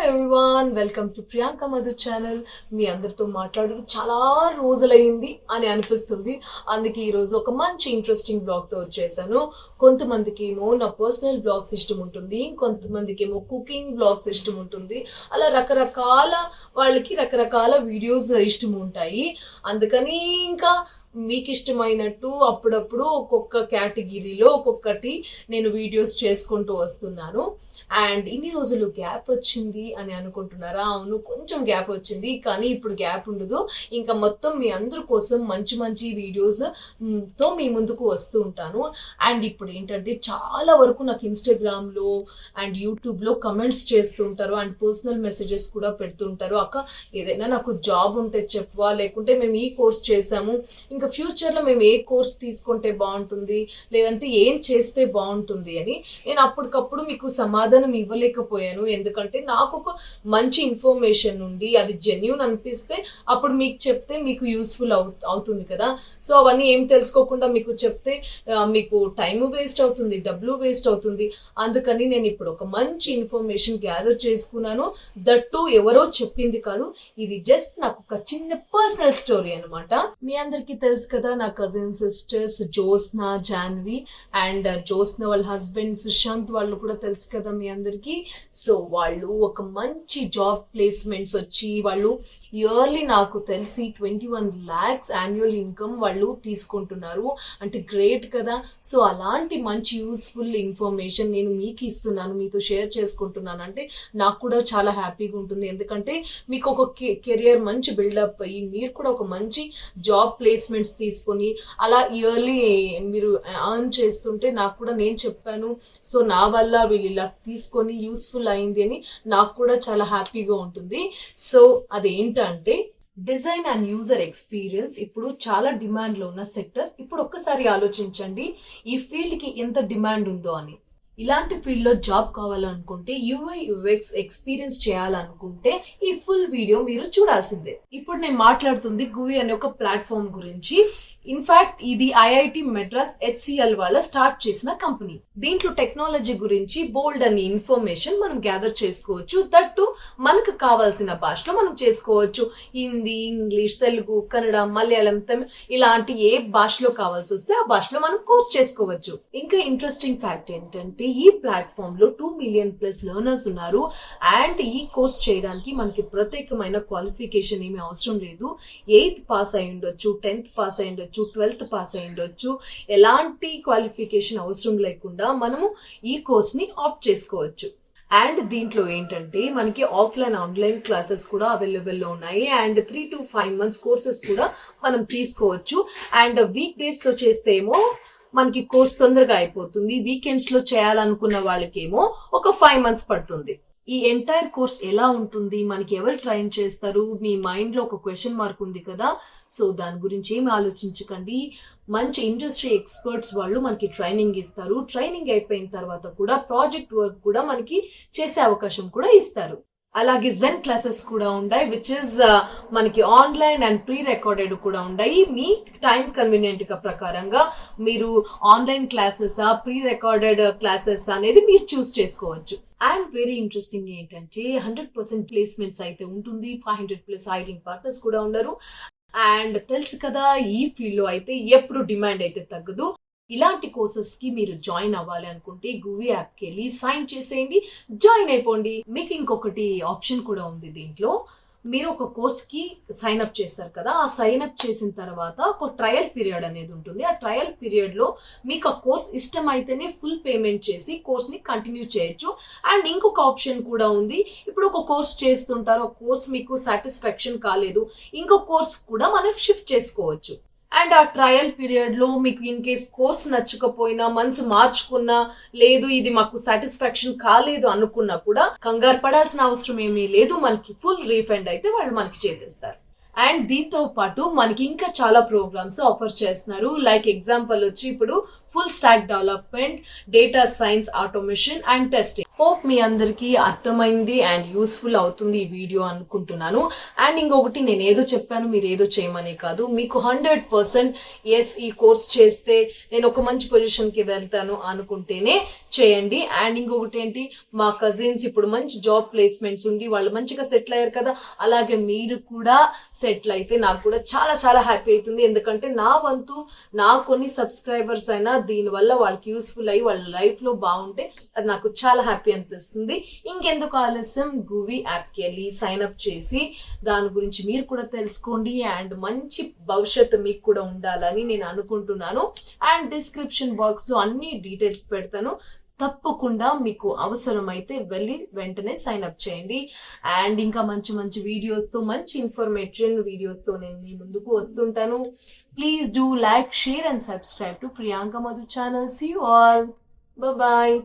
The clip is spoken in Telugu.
Everyone, welcome to Priyanka Madhu channel. మీ అందరితో మాట్లాడి చాలా రోజులైంది అని అనిపిస్తుంది. అందుకే ఈరోజు ఒక మంచి ఇంట్రెస్టింగ్ బ్లాగ్తో వచ్చేసాను. కొంతమందికి ఏమో నా పర్సనల్ బ్లాగ్స్ ఇష్టం ఉంటుంది, కొంతమందికి ఏమో కుకింగ్ బ్లాగ్స్ ఇష్టం ఉంటుంది. అలా రకరకాల వాళ్ళకి రకరకాల వీడియోస్ ఇష్టం ఉంటాయి. అందుకని ఇంకా మీకు ఇష్టమైనట్టు అప్పుడప్పుడు ఒక్కొక్క కేటగిరీలో ఒక్కొక్కటి నేను వీడియోస్ చేసుకుంటూ వస్తున్నాను. అండ్ ఇన్ని రోజులు గ్యాప్ వచ్చింది అని అనుకుంటున్నారా? అవును, కొంచెం గ్యాప్ వచ్చింది, కానీ ఇప్పుడు గ్యాప్ ఉండదు. ఇంకా మొత్తం మీ అందరి కోసం మంచి మంచి వీడియోస్ తో మీ ముందుకు వస్తూ ఉంటాను. అండ్ ఇప్పుడు ఏంటంటే చాలా వరకు నాకు ఇన్స్టాగ్రామ్లో అండ్ యూట్యూబ్లో కమెంట్స్ చేస్తూ ఉంటారు అండ్ పర్సనల్ మెసేజెస్ కూడా పెడుతుంటారు. అక్క, ఏదైనా నాకు జాబ్ ఉంటే చెప్పవా, లేకుంటే మేము ఈ కోర్స్ చేసాము, ఇంకా ఫ్యూచర్లో మేము ఏ కోర్స్ తీసుకుంటే బాగుంటుంది, లేదంటే ఏం చేస్తే బాగుంటుంది అని నేను అప్పటికప్పుడు మీకు సమాధానం ఇవ్వలేకపోయాను. ఎందుకంటే నాకు ఒక మంచి ఇన్ఫర్మేషన్ నుండి అది జెన్యూన్ అనిపిస్తే అప్పుడు మీకు చెప్తే మీకు యూస్ఫుల్ అవుతుంది కదా. సో అవన్నీ ఏం తెలుసుకోకుండా మీకు చెప్తే మీకు టైం వేస్ట్ అవుతుంది, డబ్బులు వేస్ట్ అవుతుంది. అందుకని నేను ఇప్పుడు ఒక మంచి ఇన్ఫర్మేషన్ గ్యాదర్ చేసుకున్నాను. దట్టు ఎవరో చెప్పింది కాదు, ఇది జస్ట్ నాకు ఒక చిన్న పర్సనల్ స్టోరీ అనమాట. మీ అందరికీ తెలుసు కదా, నా cousin sisters Jyotsna, Janvi and Jyotsna వాళ్ళ హస్బెండ్ సుశాంత్ వాళ్ళు కూడా తెలుసు కదా మీ అందరికి. సో వాళ్ళు ఒక మంచి జాబ్ ప్లేస్మెంట్స్ వచ్చి వాళ్ళు ఇయర్లీ నాకు తెలిసి 21 lakhs యాన్యువల్ ఇన్కమ్ వాళ్ళు తీసుకుంటున్నారు. అంటే గ్రేట్ కదా. సో అలాంటి మంచి యూస్ఫుల్ ఇన్ఫర్మేషన్ నేను మీకు ఇస్తున్నాను, మీతో షేర్ చేసుకుంటున్నాను. అంటే నాకు కూడా చాలా హ్యాపీగా ఉంటుంది. ఎందుకంటే మీకు ఒక కెరియర్ మంచి బిల్డప్ అయ్యి మీరు కూడా ఒక మంచి జాబ్ ప్లేస్మెంట్స్ తీసుకొని అలా ఇయర్లీ మీరు ఎర్న్ చేస్తుంటే నాకు కూడా నేను చెప్పాను, సో నా వల్ల వీళ్ళు ఇలా తీసుకొని యూస్ఫుల్ అయింది అని నాకు కూడా చాలా హ్యాపీగా ఉంటుంది. సో అదేంటంటే డిజైన్ అండ్ యూజర్ ఎక్స్పీరియన్స్ ఇప్పుడు చాలా డిమాండ్ లో ఉన్న సెక్టర్. ఇప్పుడు ఒక్కసారి ఆలోచించండి, ఈ ఫీల్డ్ కి ఎంత డిమాండ్ ఉందో అని. ఇలాంటి ఫీల్డ్ లో జాబ్ కావాలనుకుంటే, యూఐ యూఎక్స్ ఎక్స్పీరియన్స్ చేయాలనుకుంటే ఈ ఫుల్ వీడియో మీరు చూడాల్సిందే. ఇప్పుడు నేను మాట్లాడుతుంది గువి అనే ఒక ప్లాట్ఫామ్ గురించి. ఇన్ఫాక్ట్ ఇది ఐఐటి మెడ్రాస్ హెచ్సిఎల్ వాళ్ళ స్టార్ట్ చేసిన కంపెనీ. దీంట్లో టెక్నాలజీ గురించి బోల్డ్ అని ఇన్ఫర్మేషన్ మనం గ్యాదర్ చేసుకోవచ్చు. దట్టు మనకు కావాల్సిన భాషలో మనం చేసుకోవచ్చు. హిందీ, ఇంగ్లీష్, తెలుగు, కన్నడ, మలయాళం, తమిళ్ ఇలాంటి ఏ భాషలో కావాల్సి వస్తే ఆ భాషలో మనం కోర్స్ చేసుకోవచ్చు. ఇంకా ఇంట్రెస్టింగ్ ఫ్యాక్ట్ ఏంటంటే ఈ ప్లాట్ఫామ్ లో 2 million+ లెర్నర్స్ ఉన్నారు. అండ్ ఈ కోర్స్ చేయడానికి మనకి ప్రత్యేకమైన క్వాలిఫికేషన్ ఏమీ అవసరం లేదు. 8th పాస్ అయి ఉండొచ్చు, 10th పాస్ అయి ఉండొచ్చు, 12th పాస్ అయి ఉండొచ్చు. ఎలాంటి క్వాలిఫికేషన్ అవసరం లేకుండా మనము ఈ కోర్స్ ని ఆప్ట్ చేసుకోవచ్చు. అండ్ దీంట్లో ఏంటంటే మనకి ఆఫ్లైన్, ఆన్లైన్ క్లాసెస్ కూడా అవైలబుల్ లో ఉన్నాయి. అండ్ 3 to 5 months కోర్సెస్ కూడా మనం తీసుకోవచ్చు. అండ్ వీక్ డేస్ లో చేస్తే ఏమో మనకి కోర్స్ తొందరగా అయిపోతుంది. వీకెండ్స్ లో చేయాలనుకున్న వాళ్ళకేమో ఒక 5 months పడుతుంది. ఈ ఎంటైర్ కోర్స్ ఎలా ఉంటుంది, మనకి ఎవరు ట్రైన్ చేస్తారు, మీ మైండ్ లో ఒక క్వశ్చన్ మార్క్ ఉంది కదా. సో దాని గురించి ఏమి ఆలోచించకండి. మంచి ఇండస్ట్రీ ఎక్స్పర్ట్స్ వాళ్ళు మనకి ట్రైనింగ్ ఇస్తారు. ట్రైనింగ్ అయిపోయిన తర్వాత కూడా ప్రాజెక్ట్ వర్క్ కూడా మనకి చేసే అవకాశం కూడా ఇస్తారు. అలాగే జెన్ క్లాసెస్ కూడా ఉన్నాయి, విచ్ ఇస్ మనకి ఆన్లైన్ అండ్ ప్రీ రికార్డెడ్ కూడా ఉన్నాయి. మీ టైం కన్వీనియంట్ గా ప్రకారంగా మీరు online classes, pre recorded classes అనేది మీరు చూస్ చేసుకోవచ్చు. అండ్ వెరీ ఇంట్రెస్టింగ్ ఏంటంటే 100% ప్లేస్మెంట్స్ అయితే ఉంటుంది. 500+ హైరింగ్ పార్ట్నర్స్ కూడా ఉన్నారు. అండ్ తెలుసు కదా, ఈ ఫీల్డ్ లో అయితే ఎప్పుడు డిమాండ్ అయితే తగ్గదు. ఇలాంటి కోర్సెస్ కి మీరు జాయిన్ అవ్వాలి అనుకుంటే గువి యాప్కి వెళ్ళి సైన్ చేసేయండి, జాయిన్ అయిపోండి. మీకు ఇంకొకటి ఆప్షన్ కూడా ఉంది. దీంట్లో మీరు ఒక కోర్స్ కి సైన్ అప్ చేస్తారు కదా, ఆ సైన్ అప్ చేసిన తర్వాత ఒక ట్రయల్ పీరియడ్ అనేది ఉంటుంది. ఆ ట్రయల్ పీరియడ్ లో మీకు ఆ కోర్స్ ఇష్టం అయితేనే ఫుల్ పేమెంట్ చేసి కోర్స్ ని కంటిన్యూ చేయొచ్చు. అండ్ ఇంకొక ఆప్షన్ కూడా ఉంది. ఇప్పుడు ఒక కోర్స్ చేస్తుంటారు, ఒక కోర్స్ మీకు సాటిస్ఫాక్షన్ కాలేదు, ఇంకో కోర్స్ కూడా మనం షిఫ్ట్ చేసుకోవచ్చు. అండ్ ఆ ట్రయల్ పీరియడ్ లో మీకు ఇన్ కేస్ కోర్స్ నచ్చకపోయినా, మనసు మార్చుకున్నా, లేదు ఇది మాకు సాటిస్ఫాక్షన్ కాలేదు అనుకున్నా కూడా కంగారు పడాల్సిన అవసరం ఏమీ లేదు. మనకి ఫుల్ రీఫండ్ అయితే వాళ్ళు మనకి చేసేస్తారు. అండ్ దీంతో పాటు మనకి ఇంకా చాలా ప్రోగ్రామ్స్ ఆఫర్ చేస్తున్నారు. లైక్ ఎగ్జాంపుల్ వచ్చి ఇప్పుడు full stack development, data science, automation and testing. Hope మీ అందరికీ అర్థమైంది అండ్ యూస్ఫుల్ అవుతుంది ఈ వీడియో అనుకుంటున్నాను. అండ్ ఇంకొకటి, నేను ఏదో చెప్పాను మీరు ఏదో చేయమనే కాదు, మీకు 100% ఎస్ ఈ కోర్స్ చేస్తే నేను ఒక మంచి పొజిషన్కి వెళ్తాను అనుకుంటేనే చేయండి. అండ్ ఇంకొకటి ఏంటి, మా కజిన్స్ ఇప్పుడు మంచి జాబ్ ప్లేస్మెంట్స్ ఉండి వాళ్ళు మంచిగా సెటిల్ అయ్యారు కదా, అలాగే మీరు కూడా సెటిల్ అయితే నాకు కూడా చాలా చాలా హ్యాపీ అవుతుంది. ఎందుకంటే నా వంతు, నా కొన్ని సబ్స్క్రైబర్స్ అయినా దీనివల్ల వాళ్ళకి యూస్ఫుల్ అయ్యి వాళ్ళ లైఫ్లో బాగుంటే అది నాకు చాలా హ్యాపీ అనిపిస్తుంది. ఇంకెందుకు ఆలస్యం, గూవి యాప్కి వెళ్ళి సైన్ అప్ చేసి దాని గురించి మీరు కూడా తెలుసుకోండి అండ్ మంచి భవిష్యత్తు మీకు కూడా ఉండాలని నేను అనుకుంటున్నాను. అండ్ డిస్క్రిప్షన్ బాక్స్లో అన్ని డీటెయిల్స్ పెడతాను, తప్పకుండా మీకు అవసరమైతే వెళ్ళి వెంటనే సైన్ అప్ చేయండి. అండ్ ఇంకా మంచి మంచి వీడియోస్తో, మంచి ఇన్ఫర్మేషన్ వీడియోస్తో నేను మీ ముందుకు వస్తుంటాను. Please do like, share and subscribe to Priyanka Madhu channel. See you all. Bye bye.